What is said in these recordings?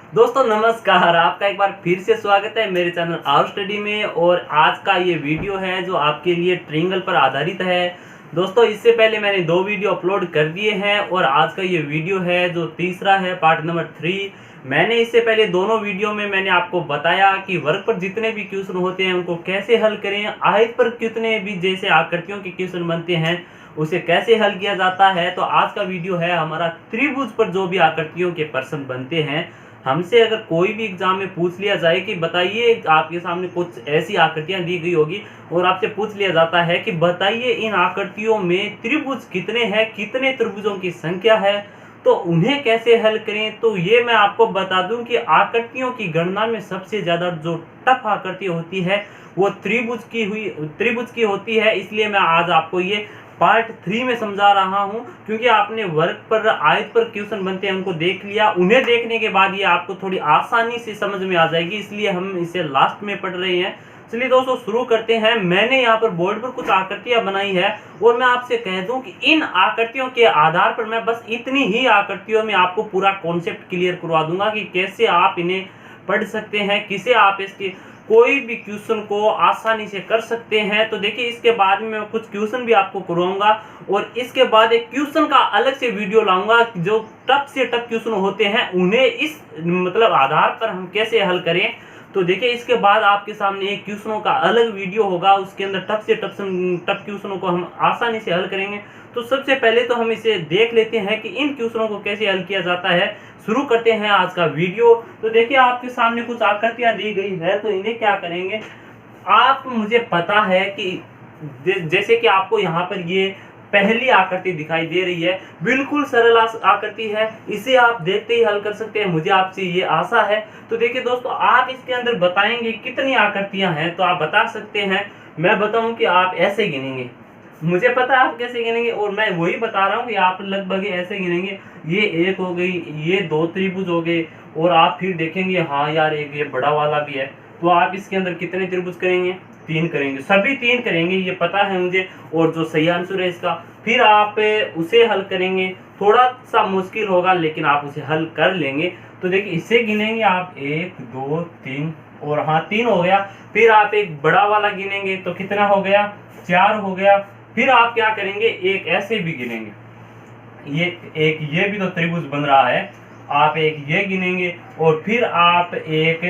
दोस्तों नमस्कार, आपका एक बार फिर से स्वागत है मेरे चैनल आवर स्टडी में। और आज का ये वीडियो है जो आपके लिए ट्रायंगल पर आधारित है। दोस्तों इससे पहले मैंने 2 वीडियो अपलोड कर दिए हैं और आज का ये वीडियो है जो तीसरा है, पार्ट नंबर 3। मैंने इससे पहले दोनों वीडियो में मैंने आपको बताया कि वर्ग पर जितने भी क्वेश्चन होते हैं उनको कैसे हल करें, आयत पर कितने भी जैसे आकृतियों के क्वेश्चन बनते हैं उसे कैसे हल किया जाता है। तो आज का वीडियो है हमारा त्रिभुज पर जो भी आकृतियों के प्रश्न बनते हैं। हमसे अगर कोई भी एग्जाम में पूछ लिया जाए कि बताइए, आपके सामने कुछ ऐसी आकृतियां दी गई होगी और आपसे पूछ लिया जाता है कि बताइए इन आकृतियों में त्रिभुज कितने हैं, कितने त्रिभुजों की संख्या है, तो उन्हें कैसे हल करें। तो ये मैं आपको बता दूं कि आकृतियों की गणना में सबसे ज़्यादा जो टफ आकृति होती है वो त्रिभुज की होती है। इसलिए मैं आज आपको ये पार्ट 3 में समझा रहा हूं, क्योंकि आपने वर्ग पर आयत पर क्वेश्चन बनते हैं उनको देख लिया। उन्हें देखने के बाद ये आपको थोड़ी आसानी से समझ में आ जाएगी, इसलिए हम इसे लास्ट में पढ़ रहे हैं। चलिए दोस्तों शुरू करते हैं। मैंने यहाँ पर बोर्ड पर कुछ आकृतियां बनाई है और मैं आपसे कह दूं कि इन आकृतियों के आधार पर मैं बस इतनी ही आकृतियों में आपको पूरा कॉन्सेप्ट क्लियर करवा दूंगा कि कैसे आप इन्हें पढ़ सकते हैं, किसे आप इसके कोई भी क्वेश्चन को आसानी से कर सकते हैं। तो देखिए इसके बाद में मैं कुछ क्वेश्चन भी आपको करवाऊंगा और इसके बाद एक क्वेश्चन का अलग से वीडियो लाऊंगा जो टफ से टफ क्वेश्चन होते हैं उन्हें इस आधार पर हम कैसे हल करें। तो देखिए इसके बाद आपके सामने एक क्वेश्चनों का अलग वीडियो होगा, उसके अंदर टफ से टफ क्वेश्चनों को हम आसानी से हल करेंगे। तो सबसे पहले तो हम इसे देख लेते हैं कि इन क्वेश्चनों को कैसे हल किया जाता है। शुरू करते हैं आज का वीडियो। तो देखिए आपके सामने कुछ आकृतियां दी गई है, तो इन्हें क्या करेंगे आप, मुझे पता है कि जैसे कि आपको यहाँ पर ये पहली आकृति दिखाई दे रही है, बिल्कुल सरल आकृति है, इसे आप देखते ही हल कर सकते हैं, मुझे आपसे ये आशा है। तो देखिए दोस्तों आप इसके अंदर बताएंगे कितनी आकृतियां हैं, तो आप बता सकते हैं। मैं बताऊं कि आप ऐसे गिनेंगे, मुझे पता है आप कैसे गिनेंगे और मैं वही बता रहा हूँ कि आप लगभग ऐसे गिनेंगे। ये एक हो गई, ये 2 त्रिभुज हो गए और आप फिर देखेंगे हाँ यार एक ये बड़ा वाला भी है। तो आप इसके अंदर कितने त्रिभुज करेंगे? 3 करेंगे, सभी 3 करेंगे, ये पता है मुझे। और जो सही आंसर है इसका, फिर आप उसे हल करेंगे। थोड़ा सा मुश्किल होगा लेकिन आप उसे हल कर लेंगे। तो देखिए इसे गिनेंगे आप 1 2 3 और हाँ 3 हो गया। फिर आप एक बड़ा वाला गिनेंगे तो कितना हो गया? 4 हो गया। फिर आप क्या करेंगे, एक ऐसे भी गिनेंगे, ये भी तो त्रिभुज बन रहा है, आप एक ये गिनेंगे और फिर आप एक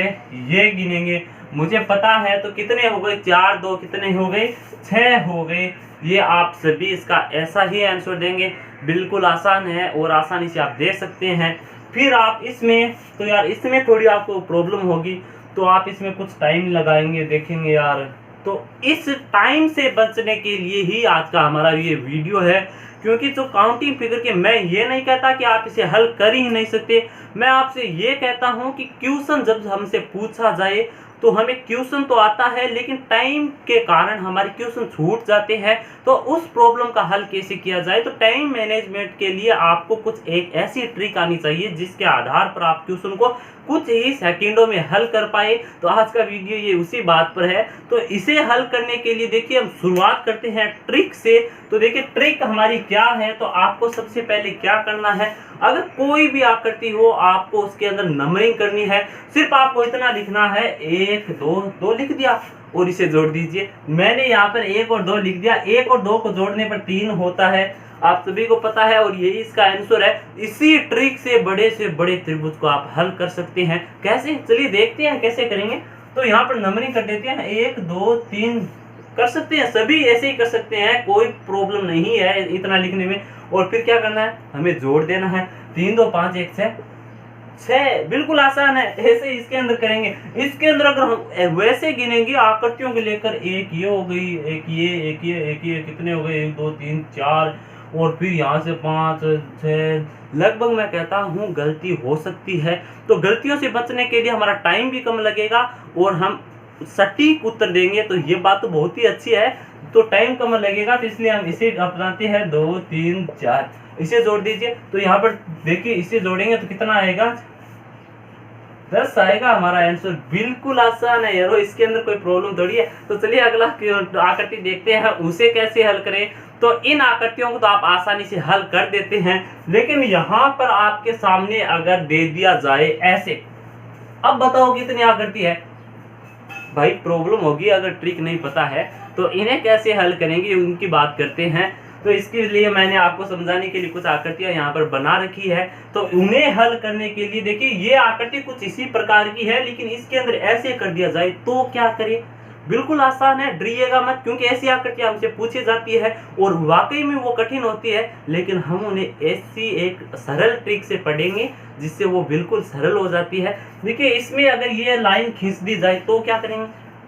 ये गिनेंगे। मुझे पता है तो कितने हो गए? 4 2 कितने हो गए? 6 हो गए। ये आप सभी इसका ऐसा ही आंसर देंगे, बिल्कुल आसान है और आसानी से आप दे सकते हैं। फिर आप इसमें, तो यार इसमें थोड़ी आपको प्रॉब्लम होगी तो आप इसमें कुछ टाइम लगाएंगे, देखेंगे यार। तो इस टाइम से बचने के लिए ही आज का हमारा ये वीडियो है, क्योंकि जो काउंटिंग फिगर के, मैं ये नहीं कहता कि आप इसे हल कर ही नहीं सकते, मैं आपसे ये कहता हूं कि क्वेश्चन जब हमसे पूछा जाए तो हमें क्वेश्चन तो आता है लेकिन टाइम के कारण हमारे क्वेश्चन छूट जाते हैं। तो उस प्रॉब्लम का हल कैसे किया जाए, तो टाइम मैनेजमेंट के लिए आपको कुछ एक ऐसी ट्रिक आनी चाहिए जिसके आधार पर आप क्वेश्चन को कुछ ही सेकंडों में हल कर पाए। तो आज का वीडियो ये उसी बात पर है। तो इसे हल करने के लिए देखिए हम शुरुआत करते हैं ट्रिक से। तो देखिए ट्रिक हमारी क्या है, तो आपको सबसे पहले क्या करना है, अगर कोई भी आकृति हो आपको उसके अंदर नंबरिंग करनी है। सिर्फ आपको इतना लिखना है, 1 2 लिख दिया और इसे जोड़ दीजिए। मैंने यहाँ पर 1 और 2 लिख दिया, 1 और 2 को जोड़ने पर 3 होता है, आप सभी को पता है और यही इसका आंसर है। इसी ट्रिक से बड़े त्रिभुज को आप हल कर सकते हैं। कैसे, चलिए देखते हैं कैसे करेंगे। तो यहाँ पर नंबरिंग कर देते हैं, 1 2 3 कर सकते हैं, सभी ऐसे ही कर सकते हैं, कोई प्रॉब्लम नहीं है इतना लिखने में। और फिर क्या करना है, हमें जोड़ देना है, 3 2 5 1 6, बिल्कुल आसान है। ऐसे इसके अंदर करेंगे। इसके अंदर अगर हम वैसे गिनेंगे आकृतियों को लेकर, एक ये हो गई, एक ये कितने हो गए? 1 2 3 4 और फिर यहाँ से 5 6, लगभग मैं कहता हूँ गलती हो सकती है। तो गलतियों से बचने के लिए हमारा टाइम भी कम लगेगा और हम सटीक उत्तर देंगे। तो ये बात तो बहुत ही अच्छी है, तो टाइम कम लगेगा, तो इसलिए हम इसे अपनाते हैं। 2 3 4, इसे जोड़ दीजिए। तो यहाँ पर देखिए इसे जोड़ेंगे तो कितना आएगा? 10 आएगा हमारा आंसर। बिल्कुल आसान है यारो, इसके अंदर कोई प्रॉब्लम थोड़ी है। तो चलिए अगला आकृति देखते हैं, उसे कैसे हल करें। तो इन आकृतियों को तो आप आसानी से हल कर देते हैं, लेकिन यहाँ पर आपके सामने अगर दे दिया जाए ऐसे, अब बताओ कितनी आकृति है। भाई प्रॉब्लम होगी अगर ट्रिक नहीं पता है तो इन्हें कैसे हल करेंगे उनकी बात करते हैं। तो इसके लिए मैंने आपको समझाने के लिए कुछ आकृतियां यहाँ पर बना रखी है। तो उन्हें हल करने के लिए देखिए ये आकृति कुछ इसी प्रकार की है, लेकिन इसके अंदर ऐसे कर दिया जाए तो क्या करें। बिल्कुल आसान है, डरिएगा मत, क्योंकि ऐसी आकृतियां हमसे पूछी जाती है और वाकई में वो कठिन होती है, लेकिन हम उन्हें ऐसी एक सरल ट्रिक से पढ़ेंगे जिससे वो बिल्कुल सरल हो जाती है। देखिए इसमें अगर ये लाइन खींच दी जाए तो क्या करेंगे,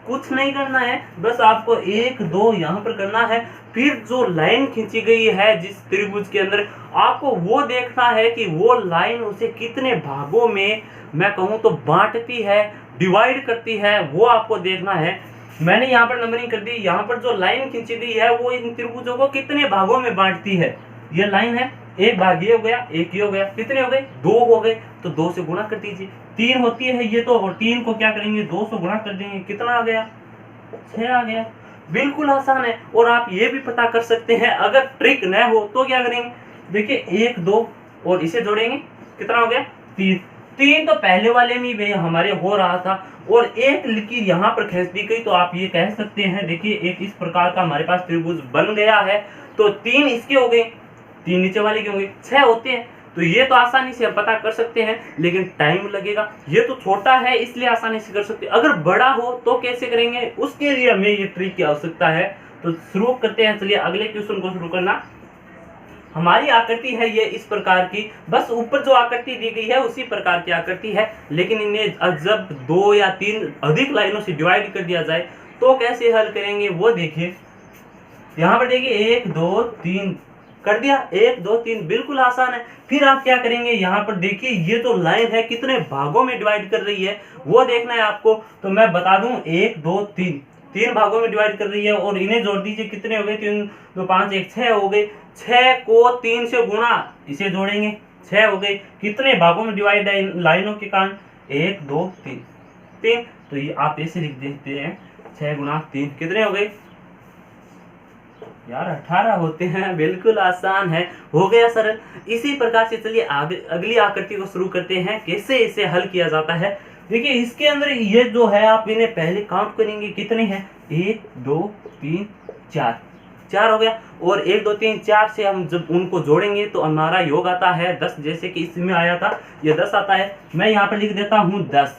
कुछ नहीं करना है, बस आपको 1 2 यहाँ पर करना है। फिर जो लाइन खींची गई है जिस त्रिभुज के अंदर, आपको वो देखना है कि वो लाइन उसे कितने भागों में, मैं कहूँ तो बांटती है, डिवाइड करती है, वो आपको देखना है। मैंने यहाँ पर नंबरिंग कर दी, यहाँ पर जो लाइन खींची गई है वो इन त्रिभुजों को कितने भागों में बांटती है। ये लाइन है, एक भाग ये हो गया, एक ये हो गया, कितने हो गए, 2 हो गए, तो 2 से गुणा कर दीजिए। 3 होती है ये तो, और 3 को क्या करेंगे, 2 से गुणा कर देंगे, कितना आ गया, 6 आ गया। बिल्कुल आसान है। और आप ये भी पता कर सकते हैं अगर ट्रिक न हो तो क्या करेंगे, देखिए 1 2 और इसे जोड़ेंगे, कितना हो गया, 3। 3 तो पहले वाले में भी हमारे हो रहा था, और एक लकीर यहाँ पर खींच दी गई, तो आप ये कह सकते हैं देखिए एक इस प्रकार का हमारे पास त्रिभुज बन गया है। तो 3 इसके हो गए, 3 नीचे वाले के हो गए, 6 होते हैं। तो ये तो आसानी से हम पता कर सकते हैं, लेकिन टाइम लगेगा। ये तो छोटा है इसलिए आसानी से कर सकते हैं, अगर बड़ा हो तो कैसे करेंगे, उसके लिए हमें ये ट्रिक की आवश्यकता है। तो शुरू करते हैं, चलिए अगले क्वेश्चन को शुरू करना। हमारी आकृति है ये इस प्रकार की, बस ऊपर जो आकृति दी गई है उसी प्रकार की आकृति है, लेकिन इन्हें जब 2 या 3 अधिक लाइनों से डिवाइड कर दिया जाए तो कैसे हल करेंगे वो देखिए। यहाँ पर देखिए 1 2 3 कर दिया, 1 2 3, बिल्कुल आसान है। फिर आप क्या करेंगे, यहाँ पर देखिए ये जो लाइन है कितने भागों में डिवाइड कर रही है वो देखना है आपको। तो मैं बता दूं 1 2 3, 3 भागों में डिवाइड कर रही है, और इन्हें जोड़ दीजिए, कितने हो गए, 3 2 5 1 6 हो गए। 6 को 3 से गुणा, इसे जोड़ेंगे, 6 हो गए। कितने भागों में डिवाइड है इन लाइनों के कारण, 1 2 3 3। तो ये आप ऐसे लिख देते हैं, 6 गुणा 3 कितने हो गए यार, 18 होते हैं। बिल्कुल आसान है, हो गया सरल। इसी प्रकार से चलिए आगे अगली आकृति को शुरू करते हैं, कैसे इसे हल किया जाता है। देखिए इसके अंदर ये जो है आप इन्हें पहले काउंट करेंगे, कितने हैं, 1 2 3 4, 4 हो गया। और 1 2 3 4 से हम जब उनको जोड़ेंगे तो हमारा योग आता है 10, जैसे कि इसमें आया था, ये 10 आता है। मैं यहाँ पर लिख देता हूँ 10,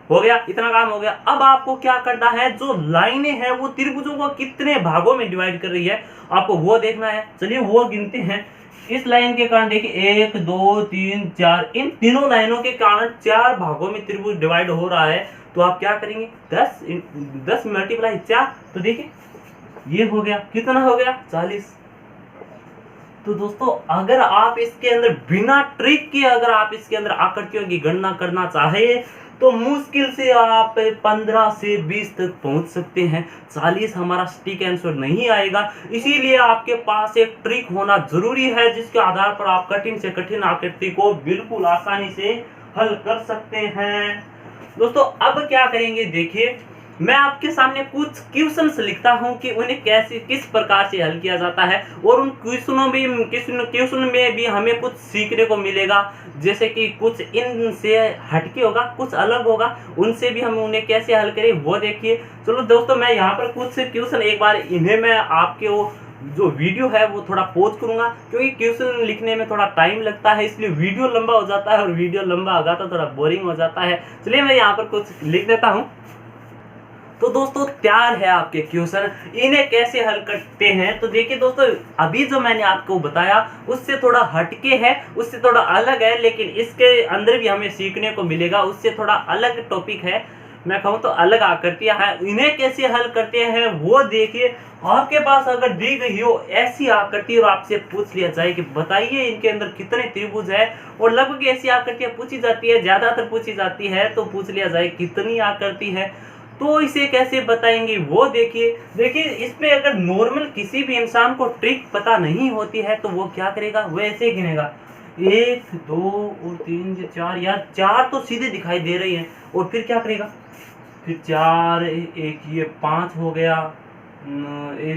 हो गया, इतना काम हो गया। अब आपको क्या करना है, जो लाइनें हैं वो त्रिभुजों को कितने भागों में डिवाइड कर रही है आपको वो देखना है। चलिए वो गिनते हैं। इस लाइन के कारण देखिए 1 2 3 4, इन तीनों लाइनों के कारण 4 भागों में त्रिभुज डिवाइड हो रहा है। तो आप क्या करेंगे, 10 मल्टीप्लाई 4, तो देखिए ये हो गया, कितना हो गया, 40। तो दोस्तों अगर आप इसके अंदर बिना ट्रिक के अगर आप इसके अंदर आकृतियों की गणना करना चाहे तो मुश्किल से आप 15 से 20 तक पहुंच सकते हैं। 40 हमारा सटीक आंसर नहीं आएगा, इसीलिए आपके पास एक ट्रिक होना जरूरी है जिसके आधार पर आप कठिन से कठिन आकृति को बिल्कुल आसानी से हल कर सकते हैं। दोस्तों अब क्या करेंगे, देखिए मैं आपके सामने कुछ क्वेश्चंस लिखता हूं कि उन्हें कैसे किस प्रकार से हल किया जाता है, और उन क्वेश्चन में भी हमें कुछ सीखने को मिलेगा, जैसे कि कुछ इनसे हटके होगा, कुछ अलग होगा, उनसे भी हम उन्हें कैसे हल करें वो देखिए। चलो दोस्तों मैं यहाँ पर कुछ क्वेश्चन एक बार इन्हें मैं आपके वो जो वीडियो है वो थोड़ा पॉज करूंगा, क्योंकि क्वेश्चन लिखने में थोड़ा टाइम लगता है, इसलिए वीडियो लंबा हो जाता है, और वीडियो लंबा होगा तो थोड़ा बोरिंग हो जाता है। चलिए मैं यहाँ पर कुछ लिख देता हूँ। तो दोस्तों तैयार है आपके क्वेश्चन, इन्हें कैसे हल करते हैं। तो देखिए दोस्तों अभी जो मैंने आपको बताया उससे थोड़ा हटके है, उससे थोड़ा अलग है, लेकिन इसके अंदर भी हमें सीखने को मिलेगा, उससे थोड़ा अलग टॉपिक है, मैं कहूँ तो अलग आकृतियां हैं। इन्हें कैसे हल करते हैं वो देखिए। आपके पास अगर दी गई हो ऐसी आकृति और आपसे पूछ लिया जाए कि बताइए इनके अंदर कितने त्रिभुज है, और लगभग ऐसी आकृतियां पूछी जाती है, ज्यादातर पूछी जाती है, तो पूछ लिया जाए कितनी आकृति है, तो इसे कैसे बताएंगे वो देखिए इसमें अगर नॉर्मल किसी भी इंसान को ट्रिक पता नहीं होती है तो वो क्या करेगा, वो ऐसे गिनेगा 1 2 और 3 4, यार 4 तो सीधे दिखाई दे रही है, और फिर क्या करेगा, फिर 4 एक ये 5 हो गया,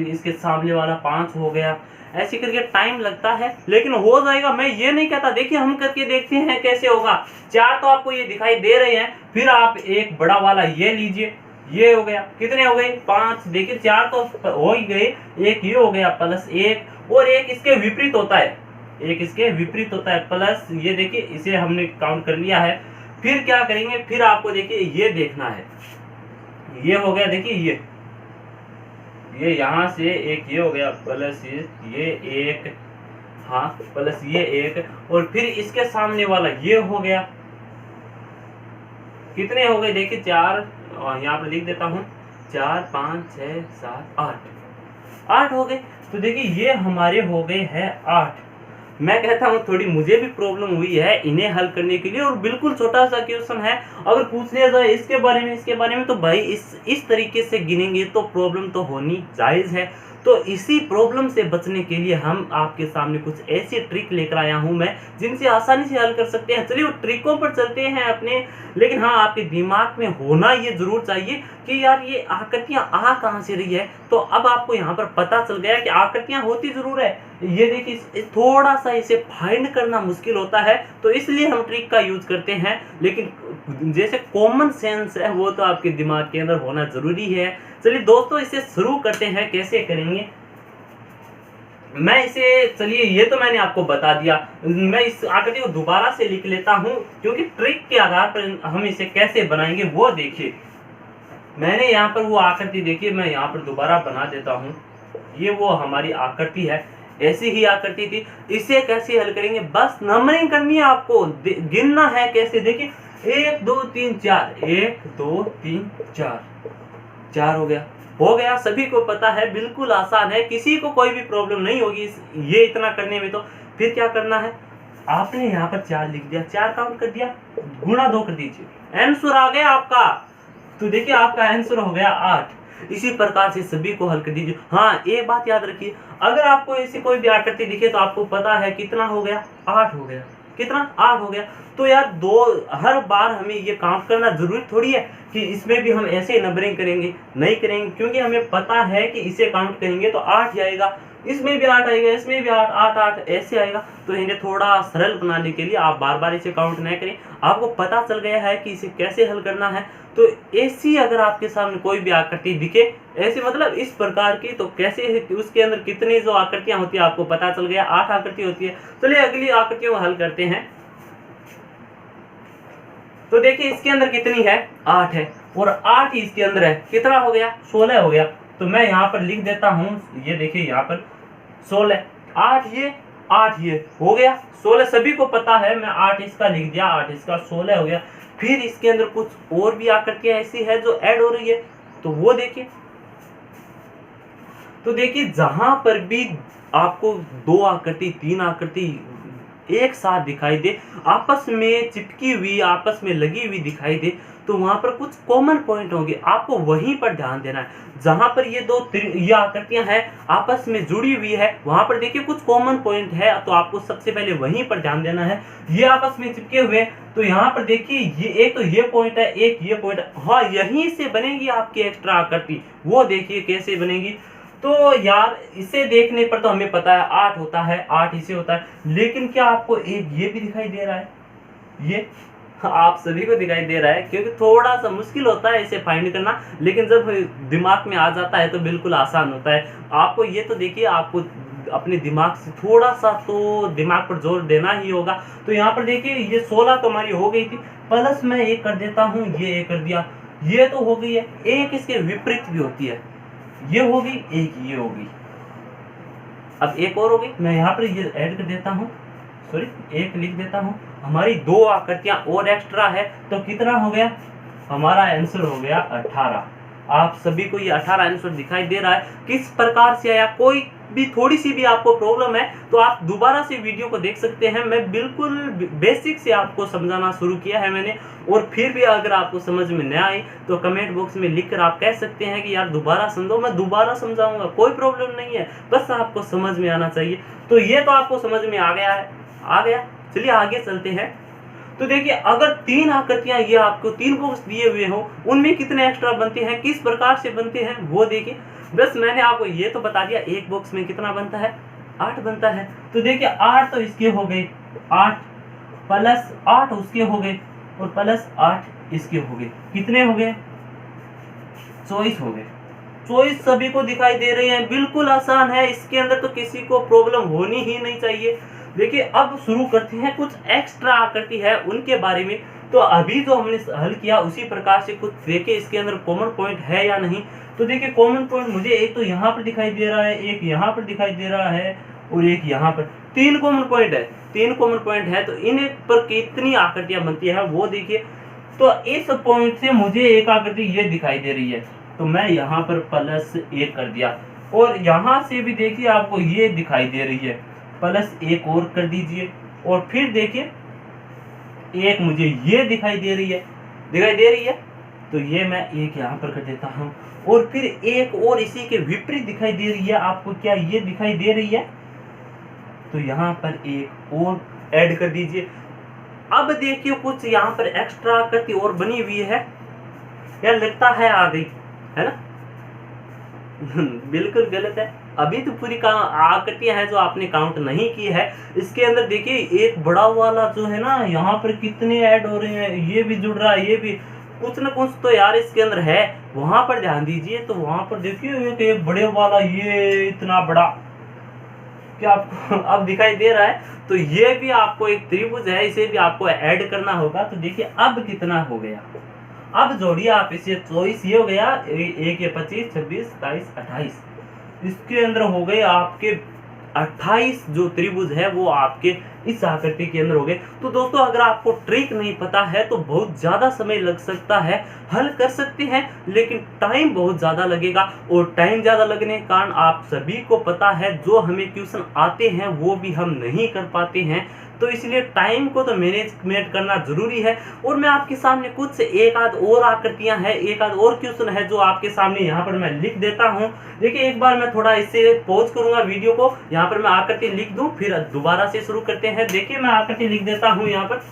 इसके सामने वाला 5 हो गया। ऐसे करके टाइम लगता है, लेकिन हो जाएगा, मैं ये नहीं कहता। देखिए हम करके देखते हैं कैसे होगा। 4 तो आपको ये दिखाई दे रहे हैं, फिर आप एक बड़ा वाला ये लीजिए, ये हो गया, कितने हो गए 5। देखिए 4 तो हो ही गए, एक ये हो गया प्लस 1, और एक इसके विपरीत होता है, एक इसके विपरीत होता है प्लस, ये देखिए इसे हमने काउंट कर लिया है। फिर क्या करेंगे, फिर आपको देखिए ये देखना है, ये हो गया, देखिए ये यहाँ से एक ये हो गया प्लस ये एक, हाँ प्लस ये एक, और फिर इसके सामने वाला ये हो गया, कितने हो गए देखिए 4, और यहाँ पर लिख देता हूँ 4 5 6 7 8 हो गए। तो देखिए ये हमारे हो गए हैं 8। मैं कहता हूँ थोड़ी मुझे भी प्रॉब्लम हुई है इन्हें हल करने के लिए, और बिल्कुल छोटा सा क्वेश्चन है। अगर पूछ लिया जाए इसके बारे में तो भाई इस तरीके से गिनेंगे तो प्रॉब्लम तो होनी जायज़ है। तो इसी प्रॉब्लम से बचने के लिए हम आपके सामने कुछ ऐसी ट्रिक लेकर आया हूं मैं, जिनसे आसानी से हल कर सकते हैं। चलिए वो ट्रिकों पर चलते हैं अपने। लेकिन हाँ, आपके दिमाग में होना ये जरूर चाहिए कि यार ये आकृतियां आ कहाँ से रही है। तो अब आपको यहाँ पर पता चल गया कि आकृतियां होती जरूर है। ये देखिए थोड़ा सा इसे फाइंड करना मुश्किल होता है, तो इसलिए हम ट्रिक का यूज करते हैं। लेकिन जैसे कॉमन सेंस है वो तो आपके दिमाग के अंदर होना जरूरी है। चलिए दोस्तों इसे शुरू करते हैं, कैसे करेंगे मैं इसे। चलिए ये तो मैंने आपको बता दिया, मैं इस आकृति को दोबारा से लिख लेता हूं, क्योंकि ट्रिक के आधार पर हम इसे कैसे बनाएंगे वो देखिए। मैंने यहाँ पर वो आकृति देखिए, मैं यहाँ पर दोबारा बना देता हूँ। ये वो हमारी आकृति है, ऐसी ही आकृति थी। इसे कैसे हल करेंगे, बस नंबरिंग करनी है आपको, गिनना है कैसे। देखिए 1 2 3 4, 1 2 3 4, 4 हो गया। सभी को पता है, बिल्कुल आसान है, किसी को कोई भी प्रॉब्लम नहीं होगी ये इतना करने में। तो फिर क्या करना है, आपने यहाँ पर 4 लिख दिया, 4 काउंट कर दिया, गुणा 2 कर दीजिए, आंसर आ गया आपका। तो देखिए आपका आंसर हो गया 8। इसी प्रकार से सभी को हल कर दीजिए। हाँ एक बात याद रखिए, अगर आपको ऐसी कोई भी आकृति दिखे तो आपको पता है कितना हो गया, 8 हो गया, कितना 8 हो गया। तो यार हर बार हमें ये काउंट करना जरूरी थोड़ी है कि इसमें भी हम ऐसे नंबरिंग करेंगे, नहीं करेंगे, क्योंकि हमें पता है कि इसे काउंट करेंगे तो 8 ही आएगा, इसमें भी 8 आएगा, इसमें भी 8 8 8 ऐसे आएगा। तो इन्हें थोड़ा सरल बनाने के लिए आप बार बार इसे काउंट नहीं करें, आपको पता चल गया है कि इसे कैसे हल करना है। तो ऐसी अगर आपके सामने कोई भी आकृति दिखे, ऐसे मतलब इस प्रकार की, तो कैसे उसके अंदर कितनी जो आकृतियां होती है आपको पता चल गया, 8 आकृति होती है। चलिए अगली आकृतियों को हल करते हैं। तो देखिए इसके अंदर कितनी है, 8 है, और 8 ही इसके अंदर है, कितना हो गया, 16 हो गया। तो मैं यहाँ पर लिख देता हूँ, ये देखिए यहाँ पर 16, 8 ये हो गया 16, सभी को पता है। मैं 8 इसका लिख दिया, 8 इसका, 16 हो गया। फिर इसके अंदर कुछ और भी आकृतियां ऐसी है जो ऐड हो रही है, तो वो देखिए। तो देखिए जहां पर भी आपको 2 आकृति 3 आकृति एक साथ दिखाई दे, आपस में चिपकी हुई, आपस में लगी हुई दिखाई दे, तो वहां पर कुछ कॉमन पॉइंट होंगे, आपको वहीं पर ध्यान देना है। जहां पर ये आकृतियां हैं आपस में जुड़ी हुई है, वहां पर देखिए कुछ कॉमन पॉइंट है, तो आपको सबसे पहले वहीं पर ध्यान देना है। ये आपस में चिपके हुए, तो यहाँ पर देखिए ये एक तो ये पॉइंट है, एक ये पॉइंट, हाँ यहीं से बनेगी आपकी एक्स्ट्रा आकृति, वो देखिए कैसे बनेगी। तो यार इसे देखने पर तो हमें पता है 8 होता है, 8 इसे होता है, लेकिन क्या आपको एक ये भी दिखाई दे रहा है, ये आप सभी को दिखाई दे रहा है, क्योंकि थोड़ा सा मुश्किल होता है इसे फाइंड करना, लेकिन जब दिमाग में आ जाता है तो बिल्कुल आसान होता है। आपको ये तो देखिए, आपको अपने दिमाग से थोड़ा सा तो दिमाग पर जोर देना ही होगा। तो यहाँ पर देखिए ये 16 तो हमारी हो गई थी, प्लस मैं एक कर देता हूँ, ये एक कर दिया, ये तो हो गई है। एक इसके विपरीत भी होती है, ये हो गई, एक ये हो गई, अब एक और हो गई, मैं यहाँ पर ये ऐड कर देता हूँ, सॉरी एक लिख देता हूँ। हमारी 2 आकृतियां और एक्स्ट्रा है, तो कितना हो गया, हमारा आंसर हो गया 18। आप सभी को ये 18 आंसर दिखाई दे रहा है। किस प्रकार से आया, कोई भी थोड़ी सी भी आपको प्रॉब्लम है तो आप दोबारा से वीडियो को देख सकते हैं। मैं बिल्कुल बेसिक से आपको समझाना शुरू किया है मैंने, और फिर भी अगर आपको समझ में न आई तो कमेंट बॉक्स में लिखकर आप कह सकते हैं कि यार दोबारा समझो, मैं दोबारा समझाऊंगा, कोई प्रॉब्लम नहीं है, बस आपको समझ में आना चाहिए। तो ये तो आपको समझ में आ गया है, आ गया। चलिए आगे चलते हैं। तो देखिए अगर 3 आकृतियां ये आपको 3 बॉक्स दिए हुए हो, उनमें कितने एक्स्ट्रा बनते हैं, किस प्रकार से बनते हैं वो देखिए। बस मैंने आपको ये तो बता दिया एक बॉक्स में कितना बनता है, 8 बनता है। तो देखिए 8 तो इसके हो गए, 8 प्लस 8 उसके हो गए और प्लस 8 इसके हो गए, कितने हो गए, 24 हो गए। 24 सभी को दिखाई दे रहे हैं, बिल्कुल आसान है, इसके अंदर तो किसी को प्रॉब्लम होनी ही नहीं चाहिए। देखिए अब शुरू करते हैं, कुछ एक्स्ट्रा आकृति है उनके बारे में। तो अभी जो हमने हल किया उसी प्रकार से कुछ देखिए इसके अंदर कॉमन पॉइंट है या नहीं। तो देखिए कॉमन पॉइंट मुझे एक तो यहाँ पर दिखाई दे रहा है, एक यहाँ पर दिखाई दे रहा है और एक यहाँ पर, 3 कॉमन पॉइंट है, 3 कॉमन पॉइंट है। तो इन पर कितनी आकृतियां बनती है वो देखिए। तो इस पॉइंट से मुझे एक आकृति ये दिखाई दे रही है, तो मैं यहाँ पर +1 कर दिया, और यहाँ से भी देखिए आपको ये दिखाई दे रही है, +1 और कर दीजिए। और फिर देखिए एक मुझे ये दिखाई दे रही है, तो ये मैं एक यहाँ पर कर देता हूँ। और फिर एक और इसी के विपरीत दिखाई दे रही है, आपको क्या ये दिखाई दे रही है, तो यहाँ पर एक और ऐड कर दीजिए। अब देखिए कुछ यहाँ पर एक्स्ट्रा आकृति और बनी हुई है, यार लगता है आ गई है ना। बिल्कुल गलत है, अभी तो पूरी आकृतियां हैं जो आपने काउंट नहीं की है। इसके अंदर देखिए एक बड़ा वाला जो है ना, यहाँ पर कितने ऐड हो रहे हैं, ये भी जुड़ रहा है, ये भी कुछ ना कुछ तो यार इसके अंदर है, वहां पर ध्यान दीजिए। तो वहां पर देखिए एक बड़े वाला, ये इतना बड़ा, क्या आपको अब दिखाई दे रहा है। तो ये भी आपको एक त्रिभुज है, इसे भी आपको ऐड करना होगा। तो देखिए अब कितना हो गया, अब जोड़िए आप इसे, 24 ये हो गया, एक ये 25, 26, 27, 28, इसके अंदर हो गए आपके 28 जो त्रिभुज है वो आपके इस आकृति के अंदर हो गए। तो दोस्तों अगर आपको ट्रिक नहीं पता है तो बहुत ज्यादा समय लग सकता है, हल कर सकते हैं लेकिन टाइम बहुत ज्यादा लगेगा, और टाइम ज्यादा लगने के कारण आप सभी को पता है जो हमें क्वेश्चन आते हैं वो भी हम नहीं कर पाते हैं। तो इसलिए टाइम को तो मैनेजमेंट करना जरूरी है। और मैं आपके सामने कुछ एक आध और आकृतियां हैं, एक आध और क्वेश्चन है जो आपके सामने यहाँ पर मैं लिख देता हूँ। देखिए एक बार मैं थोड़ा इससे पॉज करूंगा वीडियो को, यहाँ पर मैं आकृति लिख दूं, फिर दोबारा से शुरू करते हैं। देखिए मैं आकृति लिख देता हूँ यहाँ पर,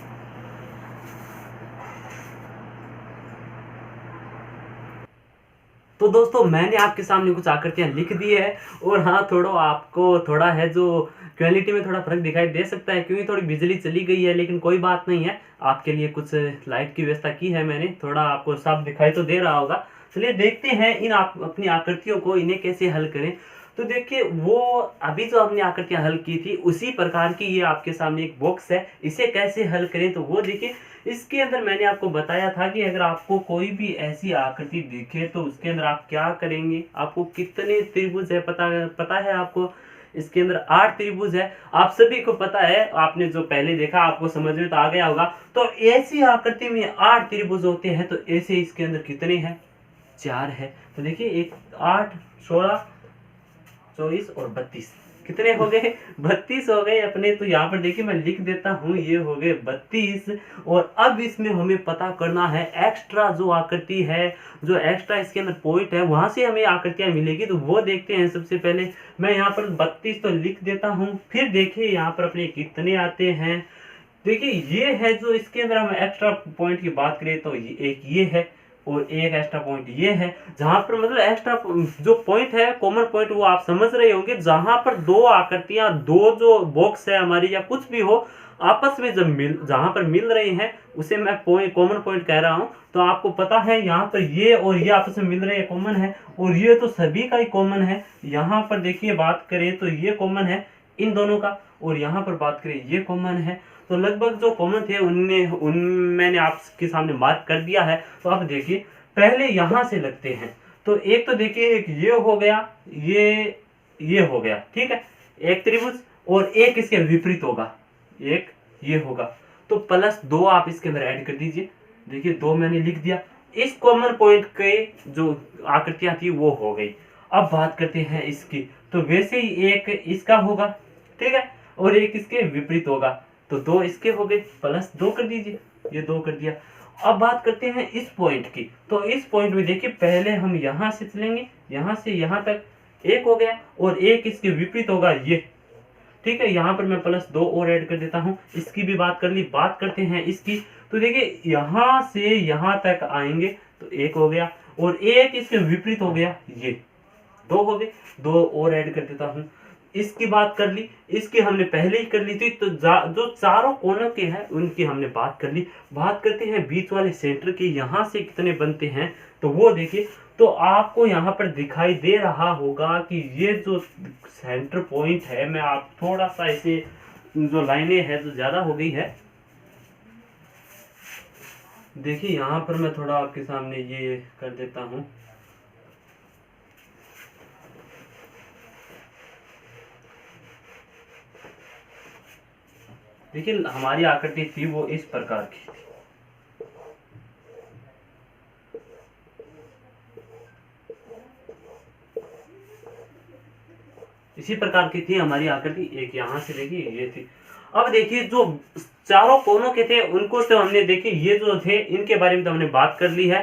तो दोस्तों मैंने आपके सामने कुछ आकृतियां लिख दी है। और हाँ थोड़ा है जो क्वालिटी में थोड़ा फर्क दिखाई दे सकता है क्योंकि थोड़ी बिजली चली गई है, लेकिन कोई बात नहीं है, आपके लिए कुछ लाइट की व्यवस्था की है मैंने, थोड़ा आपको साफ दिखाई तो दे रहा होगा। चलिए देखते हैं इन अपनी आकृतियों को, इन्हें कैसे हल करें। तो देखिए वो अभी जो हमने आकृतियां हल की थी उसी प्रकार की ये आपके सामने एक बॉक्स है, इसे कैसे हल करें तो वो देखिए। इसके अंदर मैंने आपको बताया था कि अगर आपको कोई भी ऐसी आकृति दिखे तो उसके अंदर आप क्या करेंगे, आपको कितने त्रिभुज है पता है आपको, इसके अंदर 8 त्रिभुज है, आप सभी को पता है, आपने जो पहले देखा आपको समझ में तो आ गया होगा। तो ऐसी आकृति में 8 त्रिभुज होते हैं, तो ऐसे इसके अंदर कितने हैं, 4 है। तो देखिए 1, 8, 16, 24 और 32, कितने हो गए, 32 हो गए अपने। तो यहाँ पर देखिए मैं लिख देता हूँ, ये हो गए 32। और अब इसमें हमें पता करना है एक्स्ट्रा जो आकृति है, जो एक्स्ट्रा इसके अंदर पॉइंट है, वहां से हमें आकृतियां मिलेगी। तो वो देखते हैं। सबसे पहले मैं यहाँ पर 32 तो लिख देता हूँ, फिर देखिए यहाँ पर अपने कितने आते हैं। देखिए ये है जो इसके अंदर हम एक्स्ट्रा पॉइंट की बात करें तो एक ये है और एक एक्स्ट्रा पॉइंट ये है, जहां पर मतलब एक्स्ट्रा जो पॉइंट है कॉमन पॉइंट वो आप समझ रहे होंगे, जहां पर दो आकृतियां, दो जो बॉक्स है हमारी या कुछ भी हो आपस में जब जहां पर मिल रहे हैं उसे मैं कॉमन पॉइंट कह रहा हूं। तो आपको पता है यहाँ पर ये और ये आपस में मिल रहे हैं, कॉमन है, और ये तो सभी का ही कॉमन है। यहाँ पर देखिए बात करें तो ये कॉमन है इन दोनों का, और यहाँ पर बात करें ये कॉमन है। तो लगभग जो कॉमन थे उन मैंने आपके सामने मार्क कर दिया है। तो आप देखिए पहले यहाँ से लगते हैं। तो एक तो देखिए एक ये हो गया, ये हो गया, ठीक है, एक त्रिभुज, और एक इसके विपरीत होगा, एक ये होगा। तो +2 आप इसके अंदर ऐड कर दीजिए। देखिए 2 मैंने लिख दिया। इस कॉमन पॉइंट के जो आकृतियां थी वो हो गई। अब बात करते हैं इसकी, तो वैसे ही एक इसका होगा, ठीक है, और एक इसके विपरीत होगा। तो 2 इसके हो गए, +2 कर दीजिए, ये 2 कर दिया। अब बात करते हैं इस पॉइंट की। तो इस पॉइंट में देखिए पहले हम यहाँ से चलेंगे, यहाँ से यहाँ तक एक हो गया, और एक इसके विपरीत होगा ये, ठीक है। यहाँ पर मैं +2 और ऐड कर देता हूँ। इसकी भी बात कर ली, बात करते हैं इसकी। तो देखिए यहाँ से यहाँ तक आएंगे तो 1 हो गया, और 1 इसके विपरीत हो गया, ये 2 हो गए। 2 और ऐड कर देता हूँ। इसकी बात कर ली, इसकी हमने पहले ही कर ली थी। तो जो चारों कोनों के हैं उनकी हमने बात कर ली। बात करते हैं बीच वाले सेंटर के, यहाँ से कितने बनते हैं तो वो देखिए। तो आपको यहाँ पर दिखाई दे रहा होगा कि ये जो सेंटर पॉइंट है, मैं आप थोड़ा सा इसे, जो लाइनें है जो ज्यादा हो गई है, देखिए यहाँ पर मैं थोड़ा आपके सामने ये कर देता हूँ। देखिए हमारी आकृति थी वो इस प्रकार की थी। इसी प्रकार की थी हमारी आकृति। एक यहाँ से देखिए ये थी। अब देखिए जो चारों कोनों के थे उनको तो हमने देखिए, ये जो थे इनके बारे में तो हमने बात कर ली है।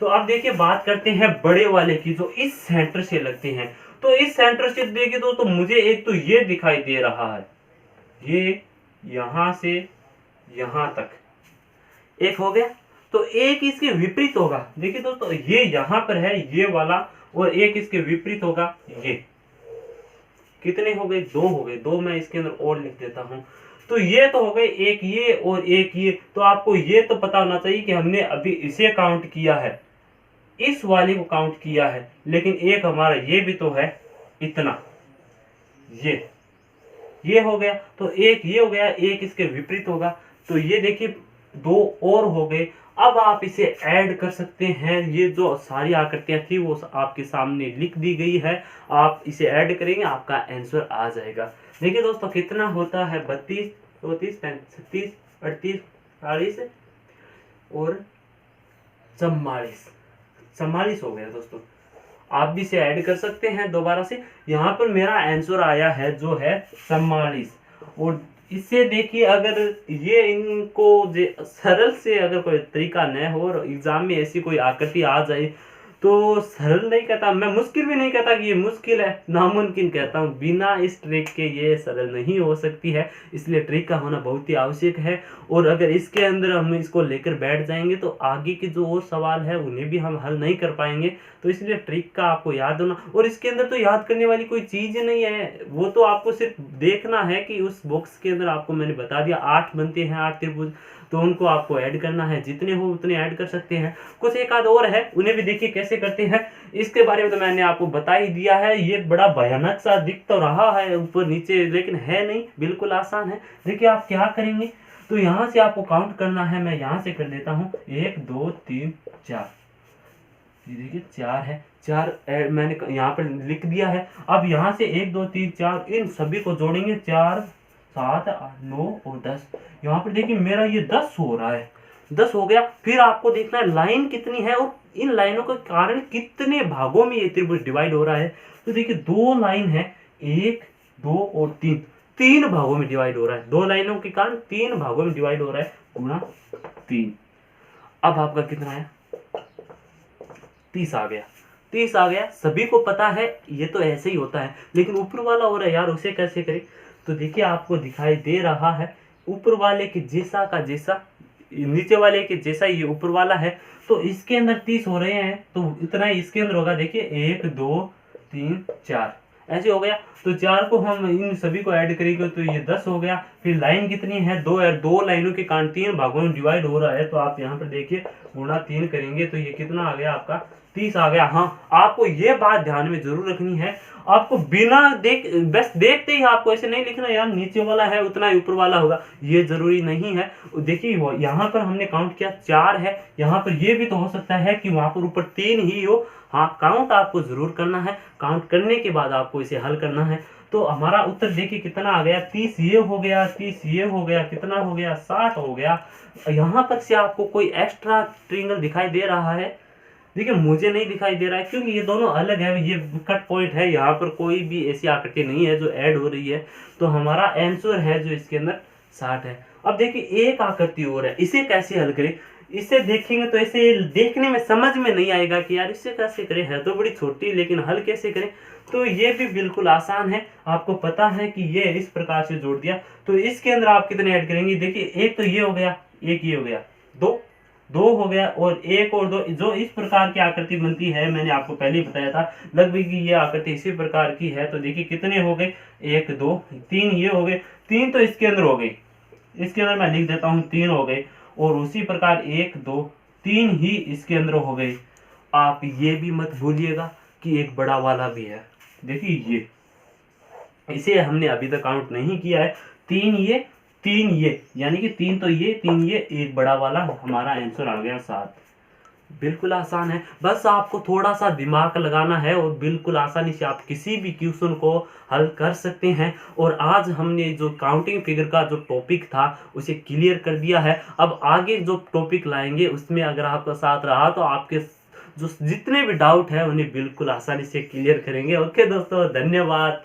तो अब देखिए बात करते हैं बड़े वाले की, जो इस सेंटर से लगते हैं। तो इस सेंटर से देखिए तो मुझे एक तो ये दिखाई दे रहा है, ये यहां से यहां तक एक हो गया। तो एक इसके विपरीत होगा। देखिए दोस्तों ये यहां पर है ये वाला, और एक इसके विपरीत होगा ये। कितने हो गए? 2 हो गए। 2 मैं इसके अंदर और लिख देता हूं। तो ये तो हो गए, एक ये और एक ये। तो आपको ये तो पता होना चाहिए कि हमने अभी इसे काउंट किया है, इस वाले को काउंट किया है, लेकिन एक हमारा ये भी तो है इतना, ये हो गया। तो एक ये हो गया, एक इसके विपरीत होगा। तो ये देखिए 2 और हो गए। अब आप इसे ऐड कर सकते हैं। ये जो सारी आकृतियां थी वो आपके सामने लिख दी गई है। आप इसे ऐड करेंगे, आपका आंसर आ जाएगा। देखिए दोस्तों कितना होता है, 32, 34, 36, 38, 40 और 44। 44 हो गया दोस्तों। आप भी इसे ऐड कर सकते हैं दोबारा से। यहाँ पर मेरा आंसर आया है जो है 44। और इससे देखिए अगर ये इनको सरल से अगर कोई तरीका न हो और एग्जाम में ऐसी कोई आकृति आ जाए, तो सरल नहीं कहता मैं, मुश्किल भी नहीं कहता कि ये मुश्किल है, नामुमकिन कहता हूँ। बिना इस ट्रिक के ये सरल नहीं हो सकती है, इसलिए ट्रिक का होना बहुत ही आवश्यक है। और अगर इसके अंदर हम इसको लेकर बैठ जाएंगे तो आगे के जो और सवाल है उन्हें भी हम हल नहीं कर पाएंगे। तो इसलिए ट्रिक का आपको याद होना, और इसके अंदर तो याद करने वाली कोई चीज़ नहीं है, वो तो आपको सिर्फ देखना है कि उस बॉक्स के अंदर आपको मैंने बता दिया 8 बनते हैं 8 त्रिभुज, तो उनको आपको ऐड करना है। जितने हो उतने ऐड कर सकते हैं। कुछ एक आध और है, उन्हें भी देखिए कैसे करते हैं। इसके बारे में तो मैंने आपको बता ही दिया है। ये बड़ा भयानक सा दिख तो रहा है ऊपर नीचे, लेकिन है नहीं, बिल्कुल आसान है। देखिए आप क्या करेंगे, तो यहाँ से आपको काउंट करना है। मैं यहाँ से कर देता हूँ 1 2 3 4। ये देखिए 4 है, 4 मैंने यहाँ पर लिख दिया है। अब यहाँ से 1 2 3 4 इन सभी को जोड़ेंगे, 4 7 8 9 और 10। यहाँ पर देखिए मेरा ये 10 हो रहा है, 10 हो गया। फिर आपको देखना है लाइन कितनी है और इन लाइनों के कारण कितने भागों में ये त्रिभुज डिवाइड हो रहा है। तो देखिए 2 लाइन है, 1 2 और 3, 3 भागों में डिवाइड हो रहा है। 2 लाइनों के कारण 3 भागों में डिवाइड हो रहा है, गुणा 3। अब आपका कितना है? 30 आ गया। 30 आ गया। सभी को पता है ये तो ऐसे ही होता है, लेकिन ऊपर वाला हो रहा है यार, उसे कैसे करें? तो देखिए आपको दिखाई दे रहा है ऊपर वाले के जैसा का जैसा नीचे वाले के जैसा ये ऊपर वाला है। तो इसके अंदर 30 हो रहे हैं तो इतना ही इसके अंदर होगा। देखिए 1 2 3 4 ऐसे हो गया। तो 4 को हम इन सभी को ऐड करेंगे तो ये 10 हो गया। फिर लाइन कितनी है? 2 है। 2 लाइनों के कारण 3 भागों में डिवाइड हो रहा है। तो आप यहाँ पर देखिए गुणा 3 करेंगे तो ये कितना आ गया आपका? 30 आ गया। हाँ, आपको ये बात ध्यान में जरूर रखनी है। आपको बिना बस देखते ही आपको ऐसे नहीं लिखना यार नीचे वाला है उतना ही ऊपर वाला होगा, ये जरूरी नहीं है। देखिए वो यहाँ पर हमने काउंट किया 4 है, यहाँ पर ये भी तो हो सकता है कि वहां पर ऊपर 3 ही हो। हाँ, काउंट आपको जरूर करना है। काउंट करने के बाद आपको इसे हल करना है। तो हमारा उत्तर देखिए कितना आ गया? 30 ये हो गया, 30 ये हो गया, कितना हो गया? 60 हो गया। यहाँ पर से आपको कोई एक्स्ट्रा ट्रायंगल दिखाई दे रहा है? देखिए मुझे नहीं दिखाई दे रहा है, क्योंकि ये दोनों अलग है। ये कट पॉइंट है, यहाँ पर कोई भी ऐसी आकृति नहीं है जो ऐड हो रही है। तो हमारा आंसर है जो इसके अंदर 60 है। अब देखिए एक आकृति और है, इसे कैसे हल करें? इसे देखेंगे तो इसे देखने में समझ में नहीं आएगा कि यार इसे कैसे करें, है तो बड़ी छोटी लेकिन हल कैसे करें। तो ये भी बिल्कुल आसान है, आपको पता है कि ये इस प्रकार से जोड़ दिया। तो इसके अंदर आप कितने ऐड करेंगे, देखिए एक तो ये हो गया, एक ये हो गया, दो दो हो गया, और एक और दो, जो इस प्रकार की आकृति बनती है, मैंने आपको पहले ही बताया था लगभग ये आकृति इसी प्रकार की है। तो देखिए कितने हो गए, एक दो तीन ये हो गए, तीन तो इसके अंदर हो गई, इसके अंदर मैं लिख देता हूं तीन हो गए, और उसी प्रकार एक दो तीन ही इसके अंदर हो गए। आप ये भी मत भूलिएगा कि एक बड़ा वाला भी है, देखिए ये, इसे हमने अभी तक काउंट नहीं किया है, तीन ये यानी कि तीन तो ये, तीन ये, एक बड़ा वाला, हमारा आंसर आ गया 7। बिल्कुल आसान है, बस आपको थोड़ा सा दिमाग लगाना है और बिल्कुल आसानी से आप किसी भी क्वेश्चन को हल कर सकते हैं। और आज हमने जो काउंटिंग फिगर का जो टॉपिक था उसे क्लियर कर दिया है। अब आगे जो टॉपिक लाएंगे उसमें अगर आपका साथ रहा तो आपके जो जितने भी डाउट है उन्हें बिल्कुल आसानी से क्लियर करेंगे। ओके दोस्तों, धन्यवाद।